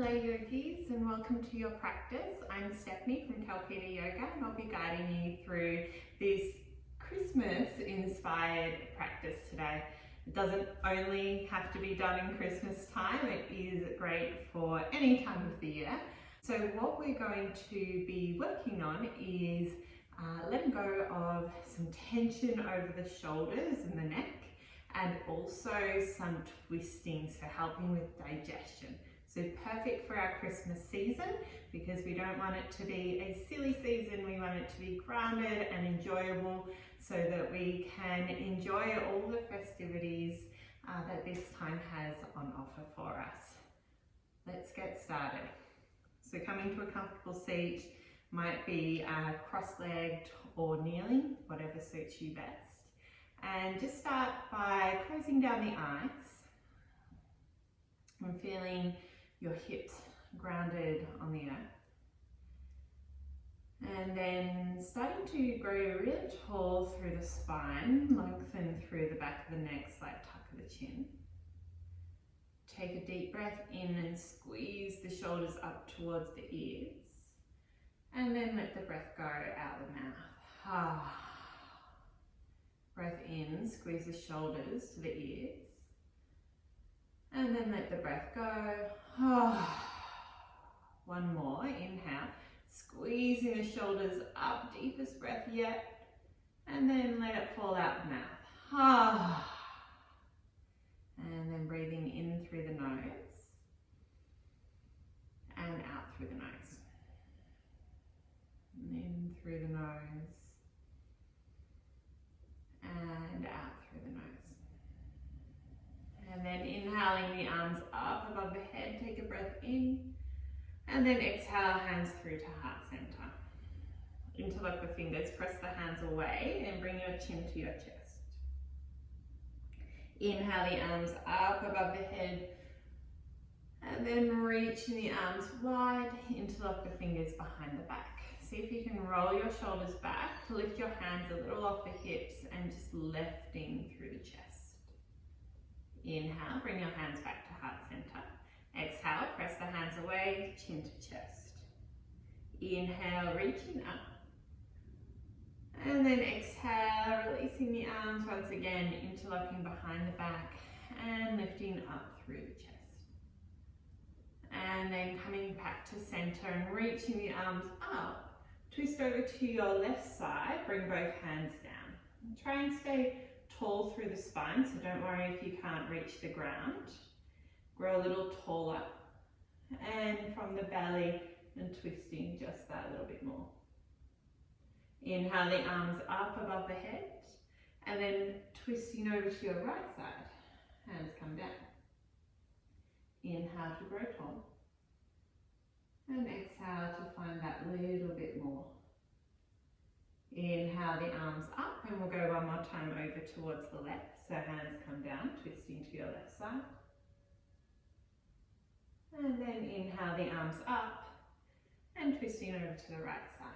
Hello yogis and welcome to your practice. I'm Stephanie from Kalpita Yoga and I'll be guiding you through this Christmas inspired practice today. It doesn't only have to be done in Christmas time, it is great for any time of the year. So what we're going to be working on is letting go of some tension over the shoulders and the neck, and also some twisting, so helping with digestion. So perfect for our Christmas season because we don't want it to be a silly season, we want it to be grounded and enjoyable so that we can enjoy all the festivities that this time has on offer for us. Let's get started. So coming to a comfortable seat, might be cross-legged or kneeling, whatever suits you best. And just start by closing down the eyes and feeling your hips grounded on the earth. And then starting to grow really tall through the spine, lengthen through the back of the neck, slight tuck of the chin. Take a deep breath in and squeeze the shoulders up towards the ears. And then let the breath go out the mouth. Breath in, squeeze the shoulders to the ears. And then let the breath go. One more, inhale, squeezing the shoulders up, deepest breath yet. And then let it fall out the mouth. And then breathing in through the nose and out through the nose. In through the nose and out through the nose. And then inhaling the arms up above the head, take a breath in. And then exhale, hands through to heart center. Interlock the fingers, press the hands away and bring your chin to your chest. Inhale the arms up above the head. And then reaching the arms wide, interlock the fingers behind the back. See if you can roll your shoulders back, lift your hands a little off the hips and just lifting through the chest. Inhale, bring your hands back to heart center. Exhale, press the hands away, chin to chest. Inhale, reaching up. And then exhale, releasing the arms once again, interlocking behind the back and lifting up through the chest. And then coming back to center and reaching the arms up. Twist over to your left side, bring both hands down. And try and stay tall through the spine, so don't worry if you can't reach the ground. Grow a little taller. And from the belly and twisting just that little bit more. Inhale the arms up above the head and then twisting over to your right side. Hands come down. Inhale to grow tall. And exhale to find that little bit more. Inhale the arms up and we'll go one more time over towards the left. So hands come down, twisting to your left side. And then inhale the arms up and twisting over to the right side.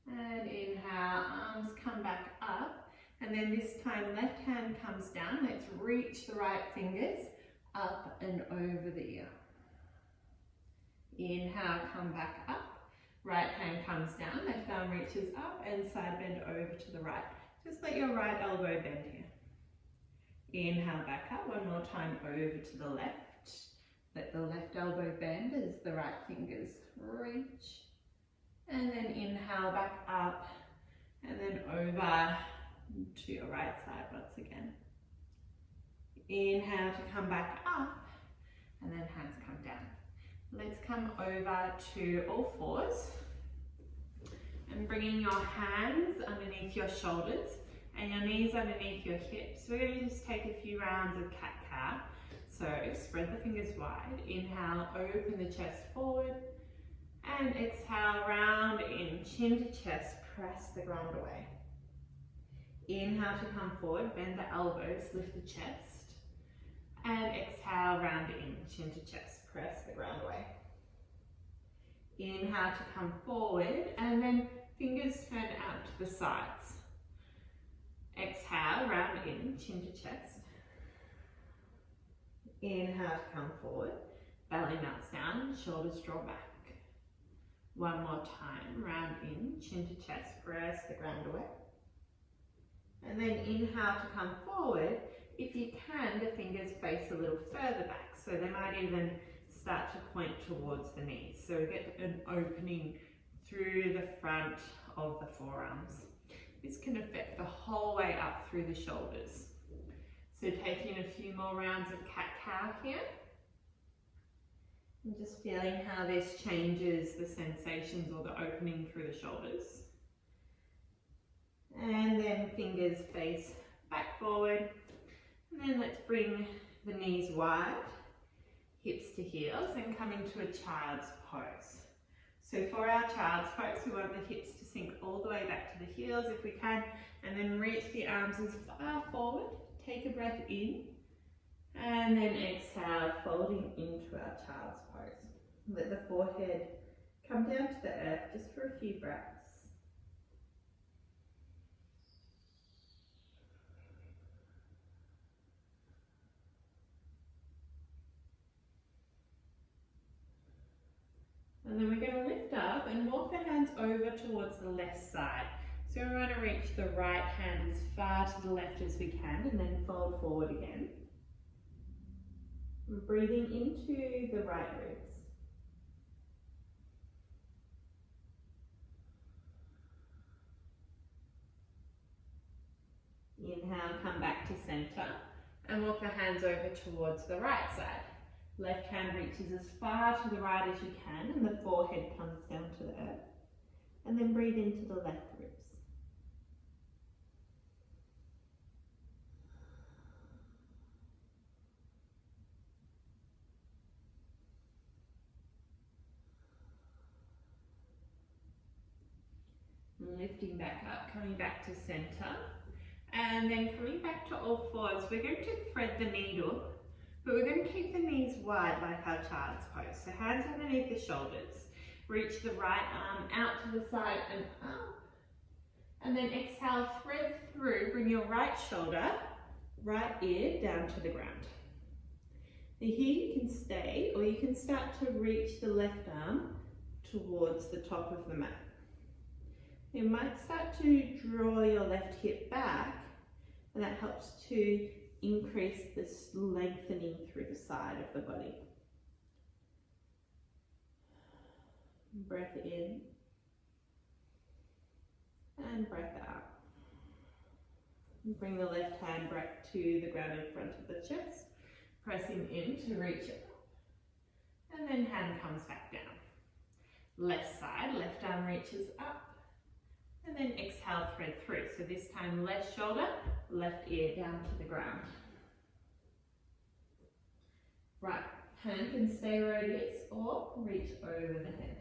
And inhale, arms come back up. And then this time left hand comes down. Let's reach the right fingers up and over the ear. Inhale, come back up. Right hand comes down, left arm reaches up and side bend over to the right. Just let your right elbow bend here. Inhale back up, one more time over to the left. Let the left elbow bend as the right fingers reach. And then inhale back up and then over to your right side once again. Inhale to come back up and then hands come down. Let's come over to all fours and bringing your hands underneath your shoulders and your knees underneath your hips. We're going to just take a few rounds of cat-cow. So spread the fingers wide. Inhale, open the chest forward. And exhale, round in, chin to chest, press the ground away. Inhale to come forward, bend the elbows, lift the chest. And exhale, round in, chin to chest, press the ground away. Inhale to come forward and then fingers turn out to the sides. Exhale, round in, chin to chest. Inhale to come forward, belly melts down, shoulders draw back. One more time, round in, chin to chest, press the ground away. And then inhale to come forward. If you can, the fingers face a little further back, so they might even start to point towards the knees. So we get an opening through the front of the forearms. This can affect the whole way up through the shoulders. So taking a few more rounds of cat-cow here. And just feeling how this changes the sensations or the opening through the shoulders. And then fingers face back forward. And then let's bring the knees wide, hips to heels, and come into a child's pose. So for our child's pose, we want the hips to sink all the way back to the heels if we can, and then reach the arms as far forward. Take a breath in, and then exhale, folding into our child's pose. Let the forehead come down to the earth just for a few breaths. And then we're going to lift up and walk the hands over towards the left side. So we want to reach the right hand as far to the left as we can, and then fold forward again. And breathing into the right ribs. Inhale, come back to center, and walk the hands over towards the right side. Left hand reaches as far to the right as you can, and the forehead comes down to the earth. And then breathe into the left ribs. And lifting back up, coming back to center, and then coming back to all fours. We're going to thread the needle, but we're going to keep the knees wide like our child's pose. So hands underneath the shoulders. Reach the right arm out to the side and up. And then exhale, thread through, bring your right shoulder, right ear down to the ground. Now here you can stay, or you can start to reach the left arm towards the top of the mat. You might start to draw your left hip back, and that helps to increase this lengthening through the side of the body. Breath in and breath out. And bring the left hand back to the ground in front of the chest, pressing in to reach it up, and then hand comes back down. Left side, left arm reaches up, and then exhale, thread through. So this time left shoulder, left ear down to the ground. Right hand can stay where it is or reach over the head.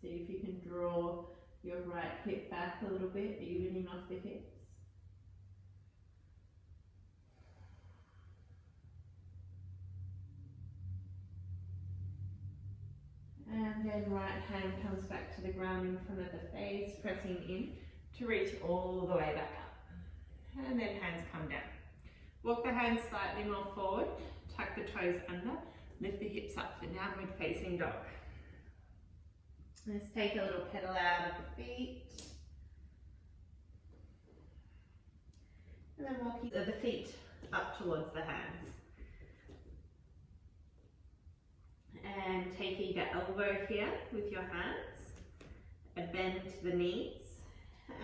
See if you can draw your right hip back a little bit, evening off the hips. And then right hand comes back to the ground in front of the face, pressing in to reach all the way back up. And then hands come down. Walk the hands slightly more forward, tuck the toes under, lift the hips up for downward facing dog. Let's take a little pedal out of the feet. And then walking the feet up towards the hands. And taking the elbow here with your hands, a bend to the knees,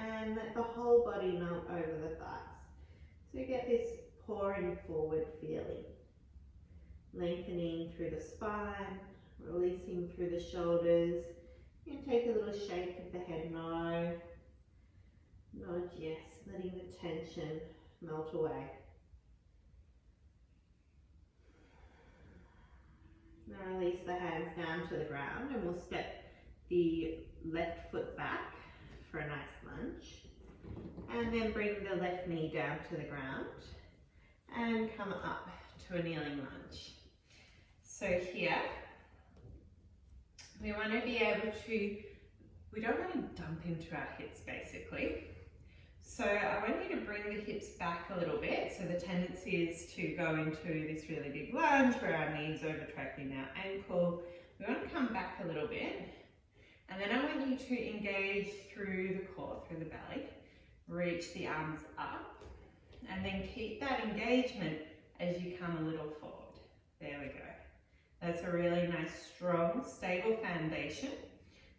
and let the whole body melt over the thighs. So you get this pouring forward feeling. Lengthening through the spine, releasing through the shoulders. You can take a little shake of the head, no. Nod yes, letting the tension melt away. Now release the hands down to the ground, and we'll step the left foot back for a nice lunge. And then bring the left knee down to the ground and come up to a kneeling lunge. So here, we want to be able to, we don't want to dump into our hips basically. So I want you to bring the hips back a little bit. So the tendency is to go into this really big lunge where our knees overtracting our ankle. We want to come back a little bit. And then I want you to engage through the core, through the belly. Reach the arms up. And then keep that engagement as you come a little forward. There we go. That's a really nice, strong, stable foundation.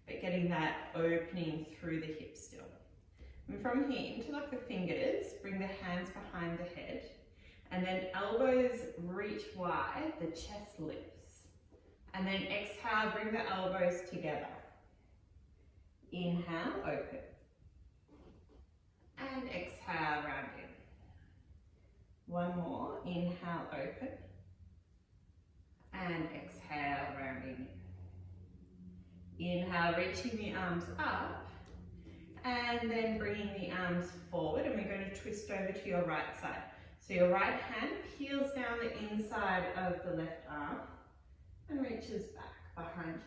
But getting that opening through the hips still. And from here, interlock the fingers, bring the hands behind the head, and then elbows reach wide, the chest lifts. And then exhale, bring the elbows together. Inhale, open. And exhale, round in. One more, inhale, open. And exhale, rounding in. Inhale, reaching the arms up. And then bringing the arms forward, and we're going to twist over to your right side. So your right hand peels down the inside of the left arm and reaches back behind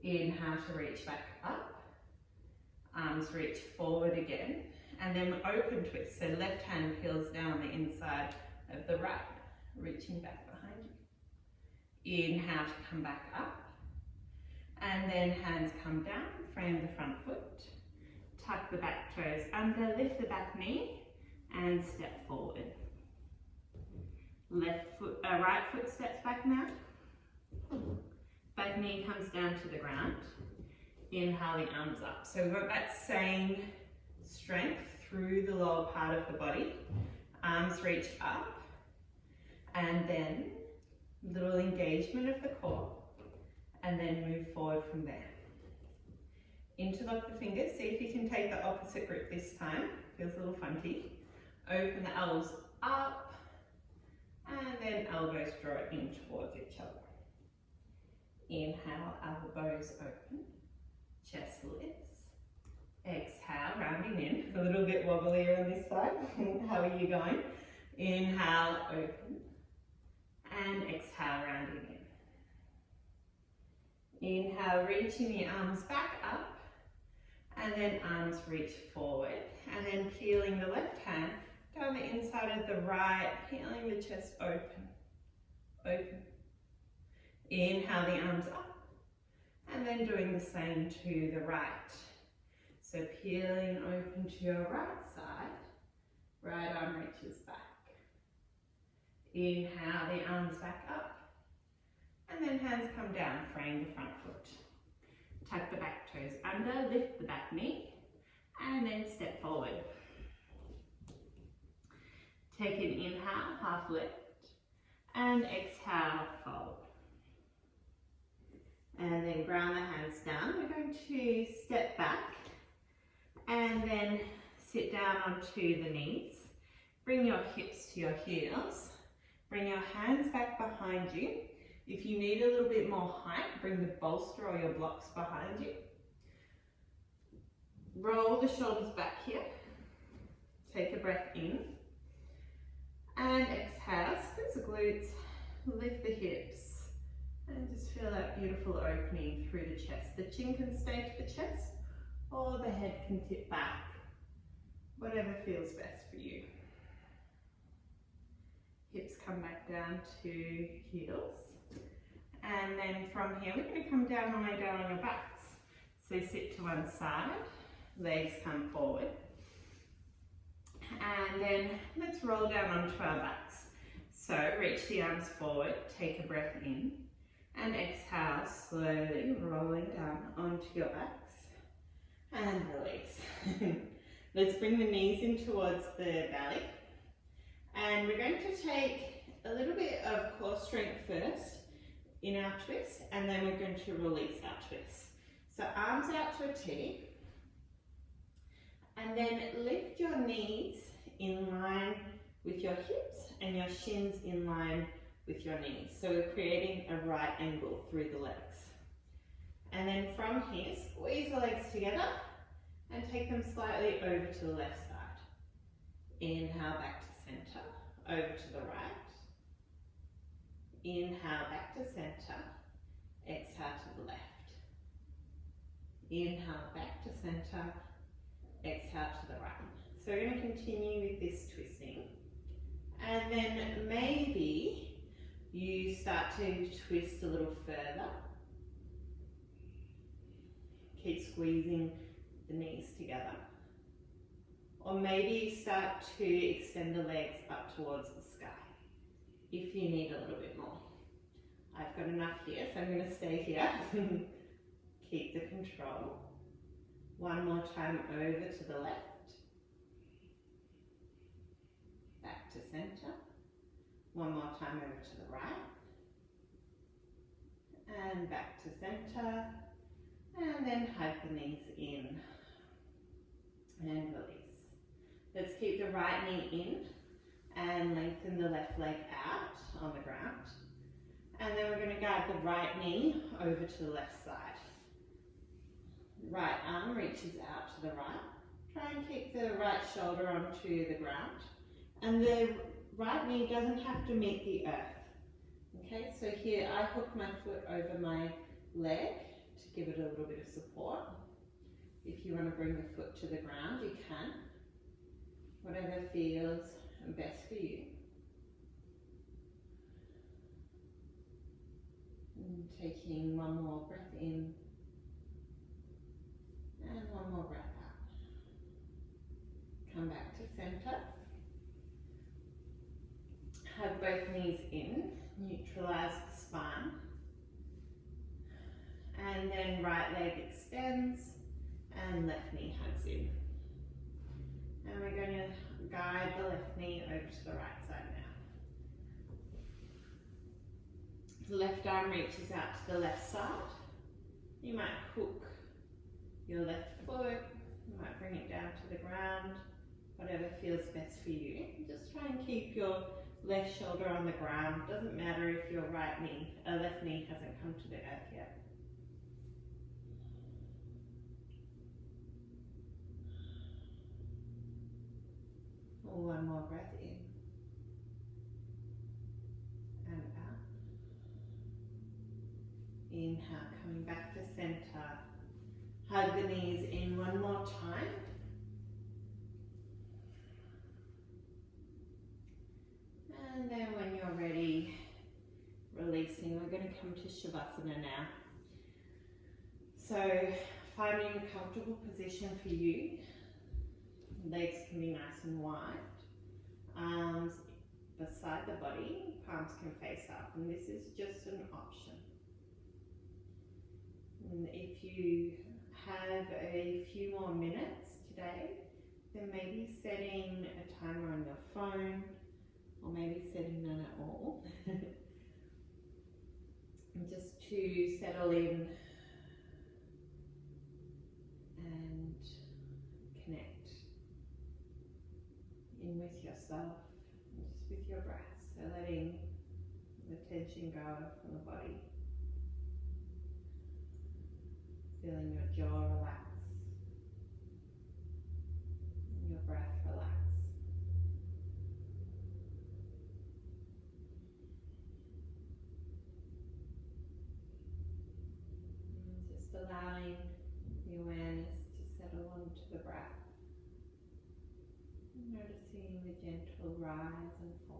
you. Inhale to reach back up. Arms reach forward again. And then open twist. So left hand peels down the inside of the right, reaching back behind you. Inhale to come back up. And then hands come down, frame the front foot. Tuck the back toes under, lift the back knee, and step forward. Right foot steps back now. Back knee comes down to the ground. Inhale the arms up. So we've got that same strength through the lower part of the body. Arms reach up, and then little engagement of the core, and then move forward from there. Interlock the fingers, see if you can take the opposite grip this time. Feels a little funky. Open the elbows up, and then elbows draw in towards each other. Inhale, elbows open, chest lifts. Exhale, rounding in. A little bit wobblier on this side. How are you going? Inhale, open, and exhale, rounding in. Inhale, reaching the arms back up, and then arms reach forward, and then peeling the left hand down the inside of the right, peeling the chest open, open. Inhale the arms up, and then doing the same to the right. So peeling open to your right side, right arm reaches back. Inhale the arms back up, and then hands come down, frame the front foot. Tuck the back toes under, lift the back knee, and then step forward. Take an inhale, half lift, and exhale, fold. And then ground the hands down. We're going to step back, and then sit down onto the knees. Bring your hips to your heels. Bring your hands back behind you. If you need a little bit more height, bring the bolster or your blocks behind you. Roll the shoulders back here. Take a breath in. And exhale, squeeze the glutes, lift the hips, and just feel that beautiful opening through the chest. The chin can stay to the chest, or the head can tip back. Whatever feels best for you. Hips come back down to heels. And then from here, we're going to come down and lay down on your backs. So sit to one side, legs come forward. And then let's roll down onto our backs. So reach the arms forward, take a breath in, and exhale, slowly rolling down onto your backs. And release. Let's bring the knees in towards the belly. And we're going to take a little bit of core strength first in our twist, and then we're going to release our twist. So arms out to a T, and then lift your knees in line with your hips and your shins in line with your knees. So we're creating a right angle through the legs. And then from here, squeeze the legs together and take them slightly over to the left side. Inhale back to center, over to the right. Inhale back to center, exhale to the left. Inhale back to center, exhale to the right. So we're going to continue with this twisting. And then maybe you start to twist a little further. Keep squeezing the knees together. Or maybe you start to extend the legs up towards the sky if you need a little bit more. I've got enough here, so I'm going to stay here. Keep the control. One more time over to the left. Back to center. One more time over to the right. And back to center. And then hug the knees in. And release. Let's keep the right knee in and lengthen the left leg out on the ground. And then we're going to guide the right knee over to the left side. Right arm reaches out to the right. Try and keep the right shoulder onto the ground. And the right knee doesn't have to meet the earth. Okay, so here I hook my foot over my leg to give it a little bit of support. If you want to bring the foot to the ground, you can. Whatever feels best for you. And taking one more breath in and one more breath out. Come back to center. Hug both knees in, neutralize the spine. And then right leg extends and left knee hugs in. And we're going to guide the left knee over to the right side now. The left arm reaches out to the left side. You might hook your left foot, you might bring it down to the ground, whatever feels best for you. Just try and keep your left shoulder on the ground. Doesn't matter if your left knee hasn't come to the earth yet. One more breath in and out. Inhale, coming back to center. Hug the knees in one more time. And then when you're ready, releasing, we're going to come to Shavasana now. So finding a comfortable position for you. Legs can be nice and wide. Arms beside the body, palms can face up, and this is just an option. And if you have a few more minutes today, then maybe setting a timer on your phone, or maybe setting none at all. And just to settle in and connect in with yourself, and just with your breath. So letting the tension go from the body. Feeling your jaw relax, and your breath relax. And just allowing the awareness to settle onto the breath. Noticing the gentle rise and fall.